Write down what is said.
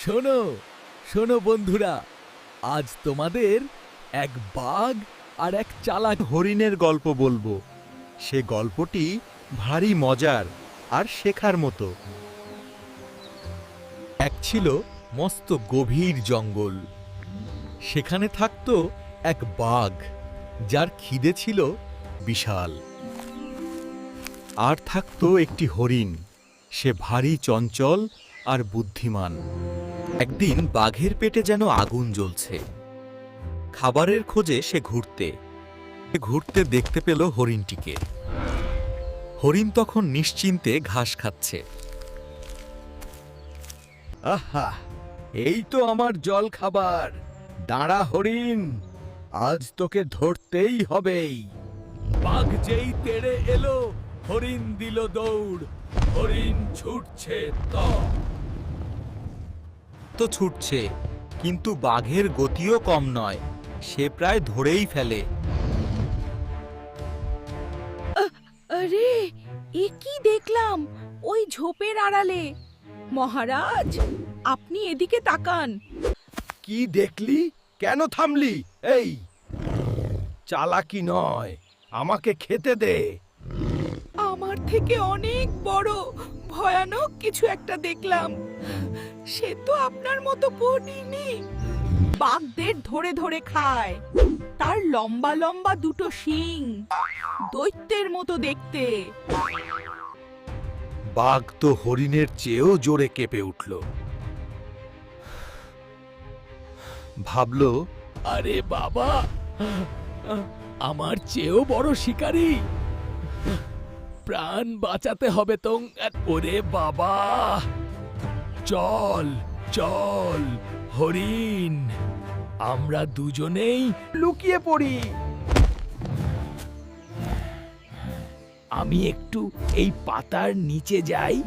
শোনো শোনো বন্ধুরা, আজ তোমাদের এক বাঘ আর এক চালাক হরিণের গল্প বলবো। সে গল্পটি ভারী মজার আর শেখার মতো। এক ছিল মস্ত গভীর জঙ্গল। সেখানে থাকতো এক বাঘ, যার খিদে ছিল বিশাল। আর থাকতো একটি হরিণ, সে ভারী চঞ্চল আর বুদ্ধিমান। একদিন বাঘের পেটে যেন আগুন জ্বলছে। খাবারের খোঁজে সে ঘুরতে দেখতে পেল হরিণটিকে। হরিণ তখন নিশ্চিন্তে ঘাস খাচ্ছে। আহা, এই তো আমার জল খাবার। দাঁড়া হরিণ, আজ তোকে ধরতেই হবেই। বাঘ যেই তেড়ে এলো, হরিণ দিল দৌড়। হরিণ ছুটছে তো ছুটছে, কিন্তু বাঘের গতিও কম নয়। সে প্রায় ধরেই ফেলে। আরে, এ কি দেখলাম ওই ঝোপের আড়ালে? মহারাজ, আপনি এদিকে তাকান। কি দেখলি? কেন থামলি? এই চালাকি নয়, আমাকে খেতে দে। আমার থেকে অনেক বড় ভয়ানক কিছু একটা দেখলাম। সে তো আপনার মতো পড়িনি। বাঘদের ধরে ধরে খায়। তার লম্বা লম্বা দুটো শিং, দৈত্যের মতো দেখতে। বাঘ তো হরিণের চেয়েও জোরে কেঁপে উঠল। ভাবল, আরে বাবা, আমার চেয়েও বড় শিকারী। প্রাণ বাঁচাতে হবে তো। ওরে বাবা, চল চল হরিণ, আমরা দুজনেই লুকিয়ে পড়ি। আমি একটু এই পাতার নিচে যাই,